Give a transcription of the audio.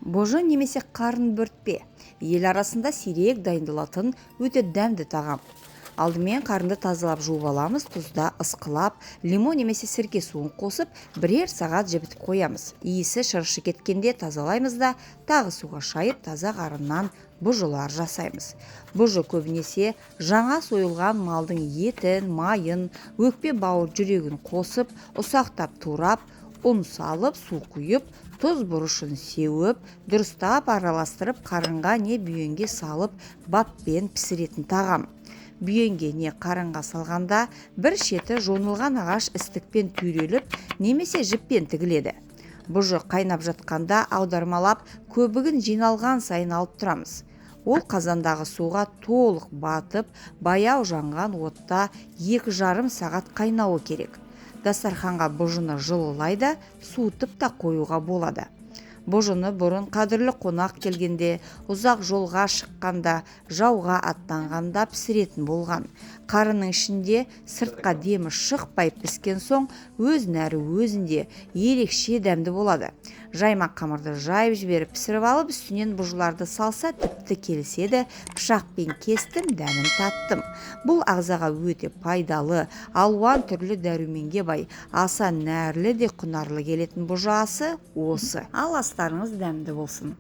Божы немесе қарын бөртпе ел арасында сирек дайындалатын өте дәмді тағам. Алдымен қарынды тазалап жуып аламыз, тұзда ысқылап, лимон немесе сірке суын қосып, бірер сағат жібітіп қоямыз. Иісі шырышы кеткенде тазалаймыз да, тағы суға шайып, таза қарыннан бұжылар жасаймыз. Бұжы көбінесе жаңа сойылған малдың етін, майын, өкпе бауыр жүрегін қосып, ұсақтап турап, ұн салып, су құйып, тұз бұрышын сеуіп, дұрыстап араластырып, қарынға не бүйенге салып, баппен пісіретін тағам. Бүйенге не қарынға салғанда бір шеті жонылған ағаш істікпен түйреліп, немесе жіппен тігіледі. Бұжы қайнап жатқанда аудармалап, көбігін жиналған сайын алып тұрамыз. Ол қазандағы суға толық батып, баяу жанған отта 2,5 сағат қайнауы керек. Дастарханға бұжыны жылылайда, суытып та қоюға болады. Бұжыны бұрын қадірлі қонақ келгенде, ұзақ жолға шыққанда, жауға аттанғанда пісіретін болған. Қарының ішінде сыртқа демі шықпай піскен соң, өз нәрі өзінде ерекше дәмді болады. Жаймақ қамырды жайып жіберіп пісіріп алып, үстінен бұжыларды салса тіпті келіседі. Пышақпен кестім, дәмін таттым. Бұл ағзаға өте пайдалы, алуан түрлі дәруменге бай, аса нәрлі де құнарлы келетін бұжы асы осы. Ал астарыңыз дәмді болсын.